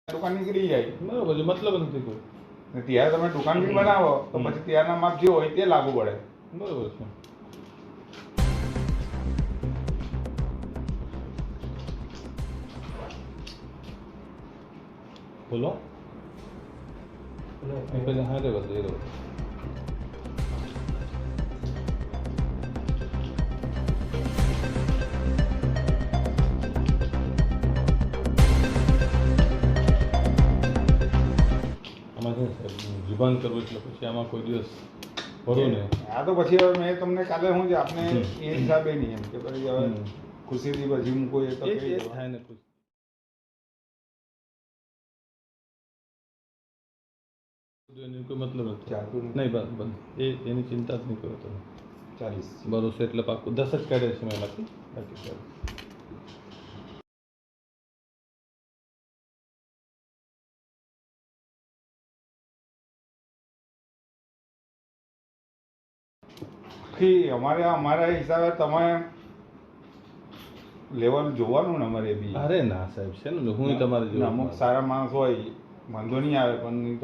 દુકાન નીકળી જાય. બરોબર છે, મતલબ નથી કોઈ. ત્યારે તમે દુકાન બી બનાવો તો પછી ત્યારના માપ જે હોય તે લાગુ પડે. બરોબર છે. બોલો. હા રે બધું એ જુબાન કરવું એટલે પછી આમાં કોઈ દિવસ ભરું ને. આ તો પછી હવે મેં તમને કાલે શું છે આપને એ હિસાબે નહીં એમ કે પછી હવે ખુશીથી પછી મૂકો એ તો થાય ને ખુશ. કોઈ મતલબ નથી નહીં. બસ એની ચિંતા જ નહીં કરો તમે. 40 ભરોસો એટલે પાકું 10 જ કાઢે છે મેં એમાંથી બાકી 40. અમારા હિસાબે તમે લેવલ જોવાનું ને અમારે બી. અરે ના સાહેબ છે ને હું તમારે અમુક સારા માણસ હોય વાંધો નહીં આવે પણ